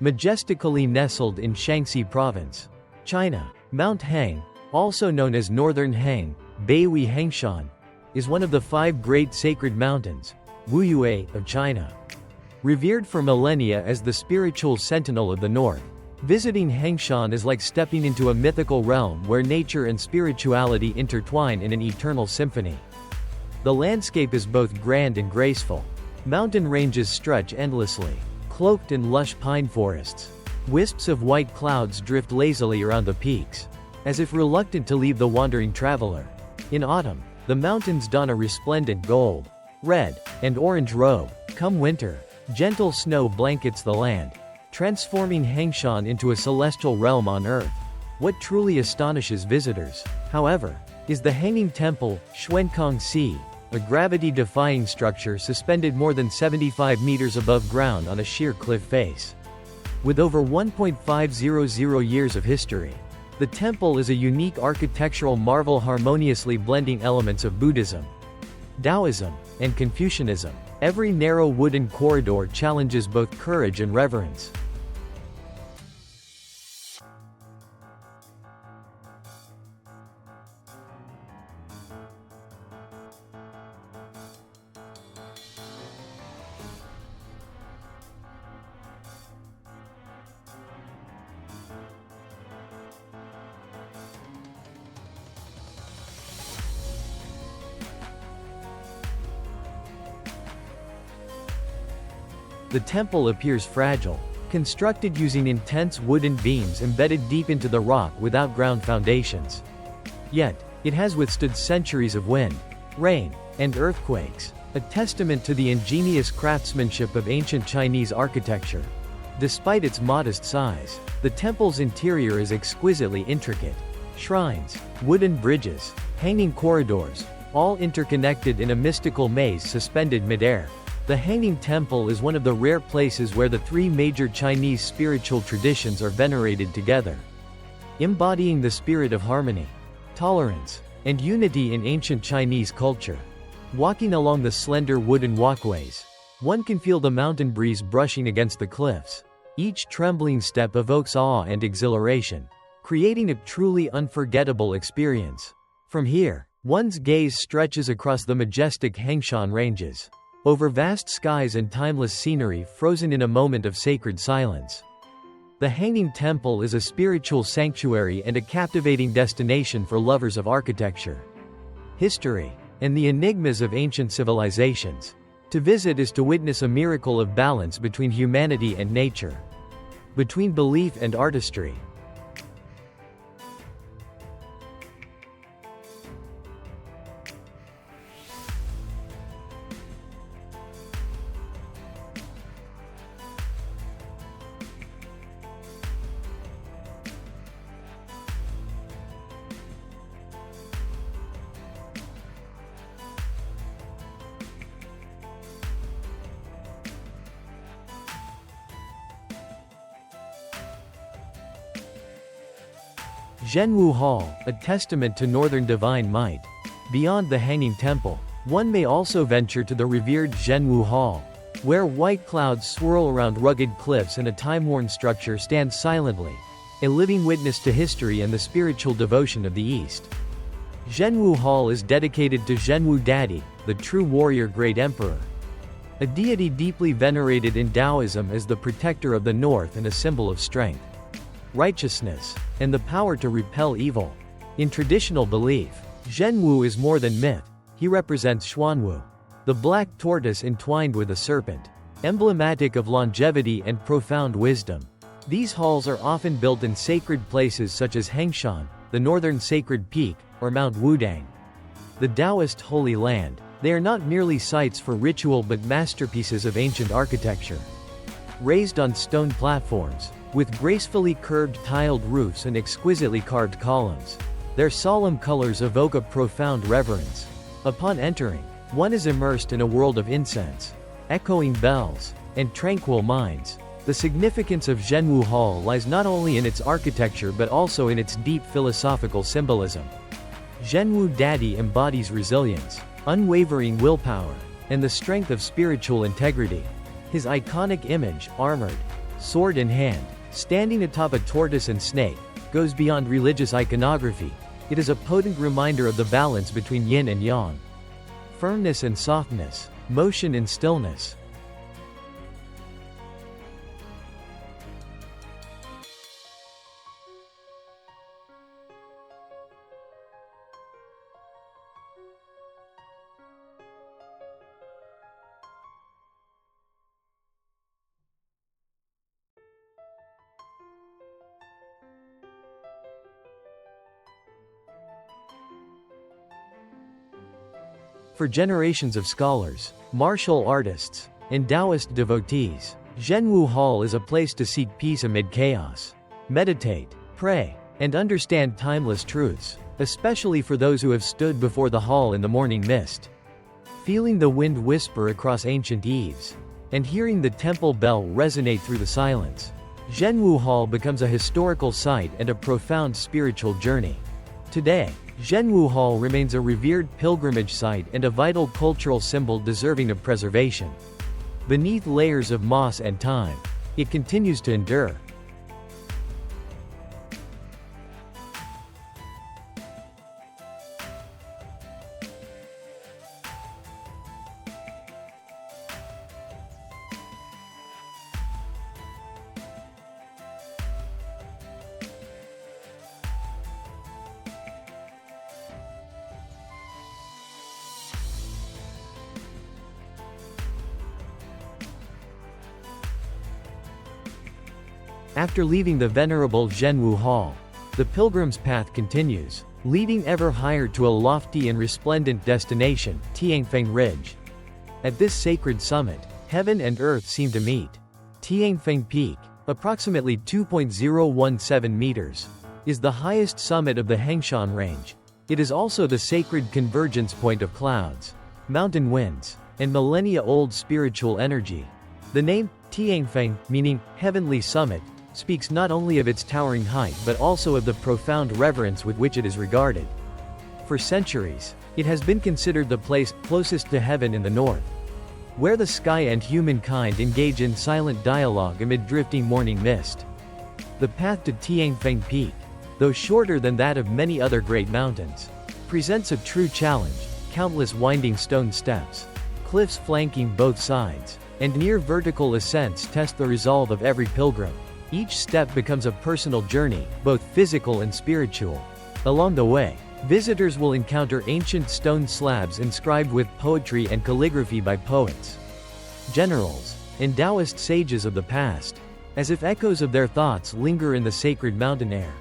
majestically nestled in Shaanxi Province, China. Mount Heng, also known as Northern Heng, Beihui Hengshan, is one of the 5 great sacred mountains, Wuyue, of China. Revered for millennia as the spiritual sentinel of the north, visiting Hengshan is like stepping into a mythical realm where nature and spirituality intertwine in an eternal symphony. The landscape is both grand and graceful. Mountain ranges stretch endlessly, cloaked in lush pine forests. Wisps of white clouds drift lazily around the peaks, as if reluctant to leave the wandering traveler. In autumn, the mountains don a resplendent gold, red, and orange robe. Come winter, gentle snow blankets the land, transforming Hengshan into a celestial realm on earth. What truly astonishes visitors, however, is the Hanging Temple, Xuankong Si, a gravity-defying structure suspended more than 75 meters above ground on a sheer cliff face. With over 1.500 years of history, the temple is a unique architectural marvel harmoniously blending elements of Buddhism, Taoism, and Confucianism. Every narrow wooden corridor challenges both courage and reverence. The temple appears fragile, constructed using intense wooden beams embedded deep into the rock without ground foundations. Yet, it has withstood centuries of wind, rain, and earthquakes, a testament to the ingenious craftsmanship of ancient Chinese architecture. Despite its modest size, the temple's interior is exquisitely intricate. Shrines, wooden bridges, hanging corridors, all interconnected in a mystical maze suspended midair. The Hanging Temple is one of the rare places where the 3 major Chinese spiritual traditions are venerated together, embodying the spirit of harmony, tolerance, and unity in ancient Chinese culture. Walking along the slender wooden walkways, one can feel the mountain breeze brushing against the cliffs. Each trembling step evokes awe and exhilaration, creating a truly unforgettable experience. From here, one's gaze stretches across the majestic Hengshan ranges, over vast skies and timeless scenery frozen in a moment of sacred silence. The Hanging Temple is a spiritual sanctuary and a captivating destination for lovers of architecture, history, and the enigmas of ancient civilizations. To visit is to witness a miracle of balance between humanity and nature, between belief and artistry. Zhenwu Hall, a testament to northern divine might. Beyond the Hanging Temple, one may also venture to the revered Zhenwu Hall, where white clouds swirl around rugged cliffs and a time-worn structure stands silently, a living witness to history and the spiritual devotion of the East. Zhenwu Hall is dedicated to Zhenwu Dadi, the true warrior great emperor, a deity deeply venerated in Taoism as the protector of the north and a symbol of strength, righteousness, and the power to repel evil. In traditional belief, Zhenwu is more than myth. He represents Xuanwu, the black tortoise entwined with a serpent, emblematic of longevity and profound wisdom. These halls are often built in sacred places such as Hengshan, the northern sacred peak, or Mount Wudang, the Taoist holy land. They are not merely sites for ritual but masterpieces of ancient architecture. Raised on stone platforms, with gracefully curved tiled roofs and exquisitely carved columns, their solemn colors evoke a profound reverence. Upon entering, one is immersed in a world of incense, echoing bells, and tranquil minds. The significance of Zhenwu Hall lies not only in its architecture but also in its deep philosophical symbolism. Zhenwu Dadi embodies resilience, unwavering willpower, and the strength of spiritual integrity. His iconic image, armored, sword in hand, standing atop a tortoise and snake, goes beyond religious iconography. It is a potent reminder of the balance between yin and yang. Firmness and softness, motion and stillness. For generations of scholars, martial artists, and Taoist devotees, Zhenwu Hall is a place to seek peace amid chaos. Meditate, pray, and understand timeless truths, especially for those who have stood before the hall in the morning mist. Feeling the wind whisper across ancient eaves, and hearing the temple bell resonate through the silence, Zhenwu Hall becomes a historical site and a profound spiritual journey. Today, Zhenwu Hall remains a revered pilgrimage site and a vital cultural symbol deserving of preservation. Beneath layers of moss and time, it continues to endure. After leaving the venerable Zhenwu Hall, the pilgrim's path continues, leading ever higher to a lofty and resplendent destination, Tianfeng Ridge. At this sacred summit, heaven and earth seem to meet. Tianfeng Peak, approximately 2.017 meters, is the highest summit of the Hengshan Range. It is also the sacred convergence point of clouds, mountain winds, and millennia-old spiritual energy. The name, Tianfeng, meaning heavenly summit, speaks not only of its towering height but also of the profound reverence with which it is regarded. For centuries, it has been considered the place closest to heaven in the north, where the sky and humankind engage in silent dialogue amid drifting morning mist. The path to Tianfeng Peak, though shorter than that of many other great mountains, presents a true challenge. Countless winding stone steps, cliffs flanking both sides, and near vertical ascents test the resolve of every pilgrim. Each step becomes a personal journey, both physical and spiritual. Along the way, visitors will encounter ancient stone slabs inscribed with poetry and calligraphy by poets, generals, and Taoist sages of the past, as if echoes of their thoughts linger in the sacred mountain air.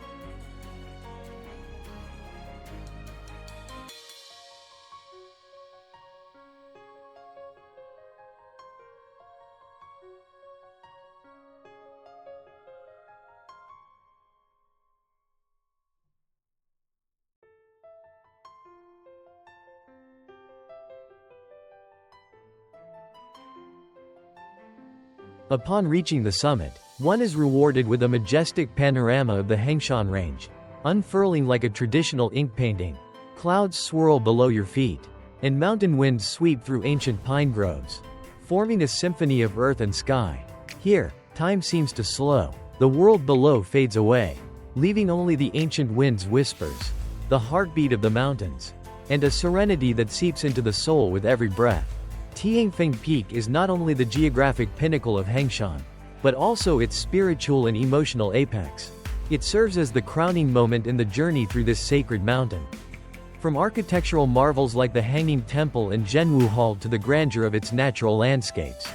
Upon reaching the summit, one is rewarded with a majestic panorama of the Hengshan Range, unfurling like a traditional ink painting. Clouds swirl below your feet, and mountain winds sweep through ancient pine groves, forming a symphony of earth and sky. Here, time seems to slow. The world below fades away, leaving only the ancient wind's whispers, the heartbeat of the mountains, and a serenity that seeps into the soul with every breath. Tianfeng Peak is not only the geographic pinnacle of Hengshan, but also its spiritual and emotional apex. It serves as the crowning moment in the journey through this sacred mountain. From architectural marvels like the Hanging Temple and Zhenwu Hall to the grandeur of its natural landscapes,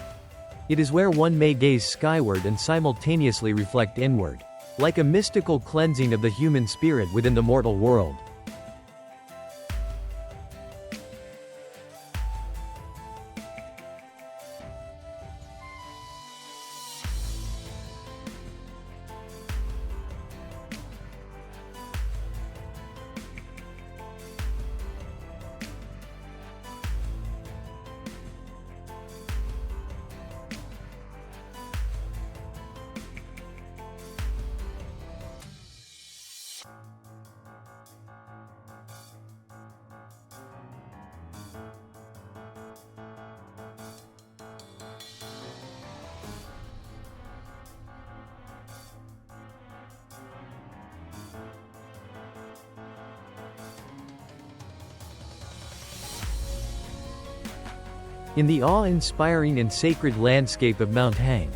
it is where one may gaze skyward and simultaneously reflect inward, like a mystical cleansing of the human spirit within the mortal world. In the awe-inspiring and sacred landscape of Mount Heng,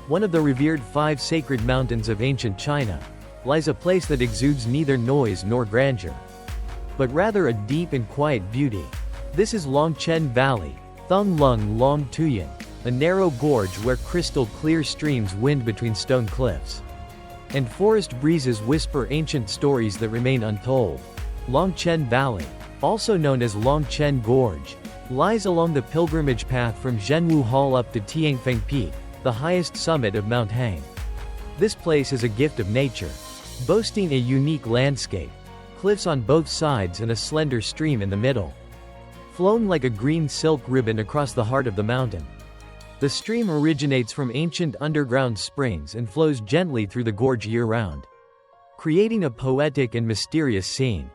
one of the revered 5 sacred mountains of ancient China, lies a place that exudes neither noise nor grandeur, but rather a deep and quiet beauty. This is Longchen Valley, Thung Lung Long Tuyen, a narrow gorge where crystal-clear streams wind between stone cliffs, and forest breezes whisper ancient stories that remain untold. Longchen Valley, also known as Longchen Gorge, lies along the pilgrimage path from Zhenwu Hall up to Tianfeng Peak, the highest summit of Mount Heng. This place is a gift of nature, boasting a unique landscape, cliffs on both sides and a slender stream in the middle, flowing like a green silk ribbon across the heart of the mountain. The stream originates from ancient underground springs and flows gently through the gorge year-round, creating a poetic and mysterious scene.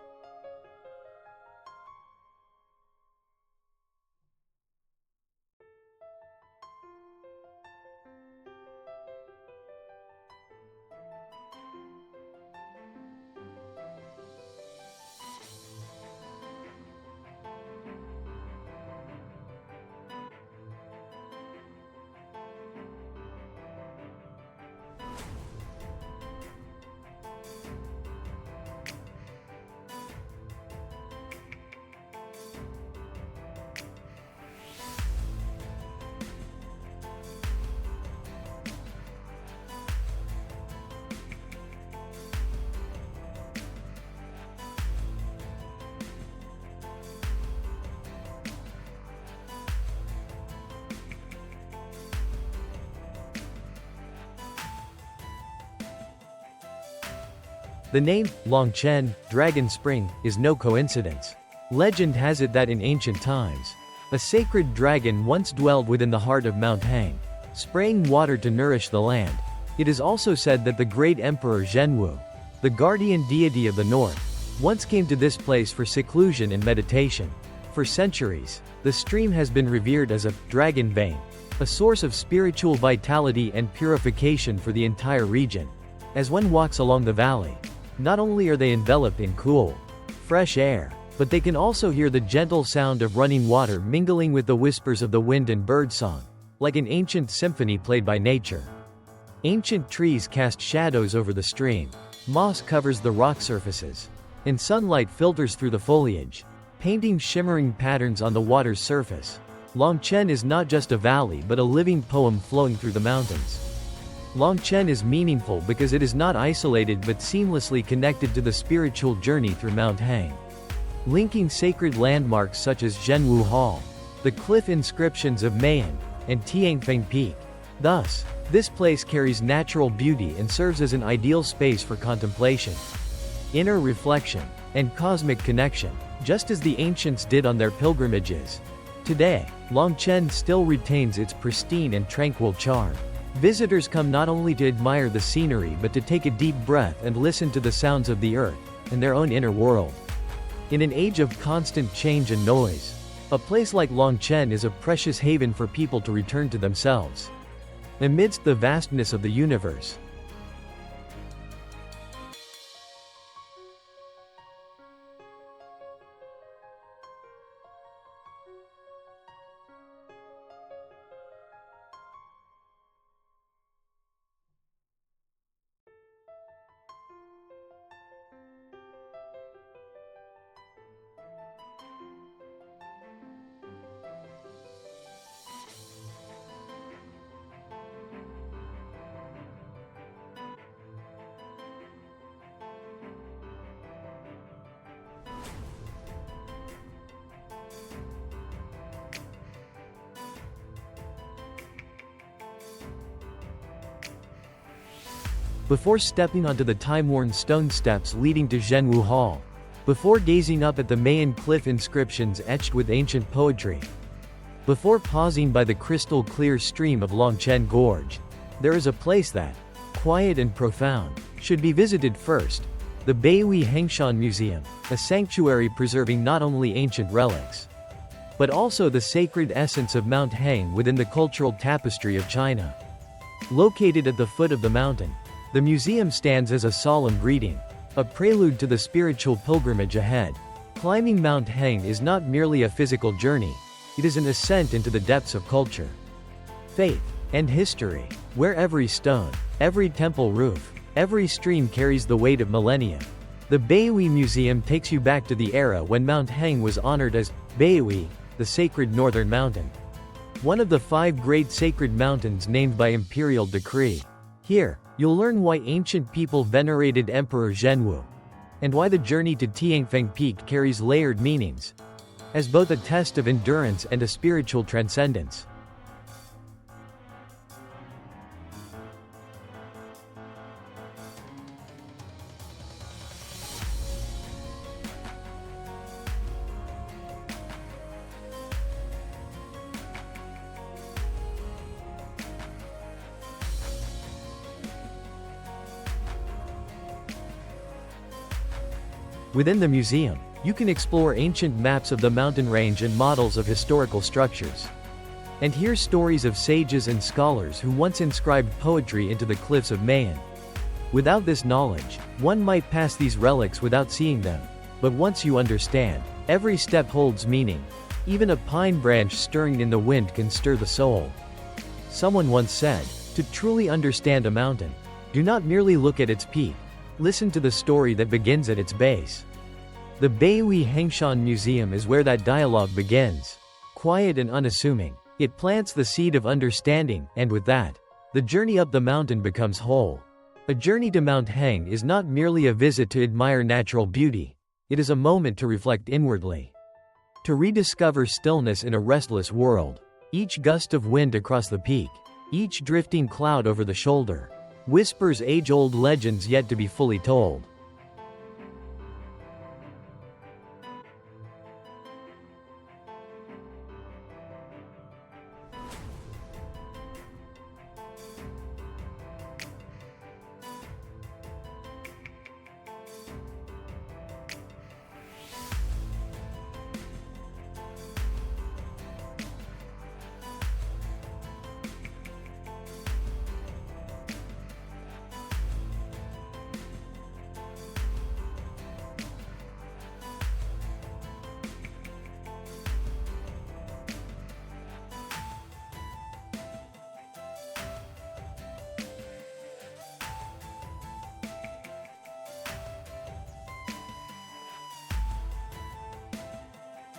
The name, Longchen, Dragon Spring, is no coincidence. Legend has it that in ancient times, a sacred dragon once dwelled within the heart of Mount Heng, spraying water to nourish the land. It is also said that the great emperor Zhenwu, the guardian deity of the north, once came to this place for seclusion and meditation. For centuries, the stream has been revered as a dragon vein, a source of spiritual vitality and purification for the entire region. As one walks along the valley, not only are they enveloped in cool, fresh air, but they can also hear the gentle sound of running water mingling with the whispers of the wind and birdsong, like an ancient symphony played by nature. Ancient trees cast shadows over the stream, moss covers the rock surfaces, and sunlight filters through the foliage, painting shimmering patterns on the water's surface. Longchen is not just a valley but a living poem flowing through the mountains. Longchen is meaningful because it is not isolated but seamlessly connected to the spiritual journey through Mount Heng, linking sacred landmarks such as Zhenwu Hall, the cliff inscriptions of Mayan, and Tianfeng Peak. Thus, this place carries natural beauty and serves as an ideal space for contemplation, inner reflection, and cosmic connection, just as the ancients did on their pilgrimages. Today, Longchen still retains its pristine and tranquil charm. Visitors come not only to admire the scenery but to take a deep breath and listen to the sounds of the earth and their own inner world. In an age of constant change and noise, a place like Longchen is a precious haven for people to return to themselves. Amidst the vastness of the universe, before stepping onto the time-worn stone steps leading to Zhenwu Hall, before gazing up at the Mayan cliff inscriptions etched with ancient poetry, before pausing by the crystal-clear stream of Longchen Gorge, there is a place that, quiet and profound, should be visited first: the Beihui Hengshan Museum, a sanctuary preserving not only ancient relics, but also the sacred essence of Mount Heng within the cultural tapestry of China. Located at the foot of the mountain, the museum stands as a solemn greeting, a prelude to the spiritual pilgrimage ahead. Climbing Mount Heng is not merely a physical journey, It is an ascent into the depths of culture, faith, and history, where every stone, every temple roof, every stream carries the weight of millennia. The Beihui Museum takes you back to the era when Mount Heng was honored as Beihui, the sacred northern mountain, one of the 5 great sacred mountains named by imperial decree. Here, you'll learn why ancient people venerated Emperor Zhenwu, and why the journey to Tianfeng Peak carries layered meanings, as both a test of endurance and a spiritual transcendence. Within the museum, you can explore ancient maps of the mountain range and models of historical structures, and hear stories of sages and scholars who once inscribed poetry into the cliffs of Mayan. Without this knowledge, one might pass these relics without seeing them, but once you understand, every step holds meaning. Even a pine branch stirring in the wind can stir the soul. Someone once said, to truly understand a mountain, do not merely look at its peak, listen to the story that begins at its base. The Beihui Hengshan Museum is where that dialogue begins. Quiet and unassuming, it plants the seed of understanding, and with that, the journey up the mountain becomes whole. A journey to Mount Heng is not merely a visit to admire natural beauty, it is a moment to reflect inwardly, to rediscover stillness in a restless world. Each gust of wind across the peak, each drifting cloud over the shoulder, whispers age-old legends yet to be fully told.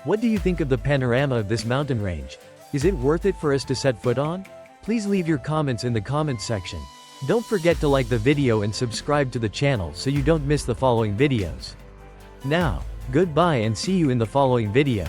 What do you think of the panorama of this mountain range? Is it worth it for us to set foot on? Please leave your comments in the comments section. Don't forget to like the video and subscribe to the channel so you don't miss the following videos. Now, goodbye and see you in the following video.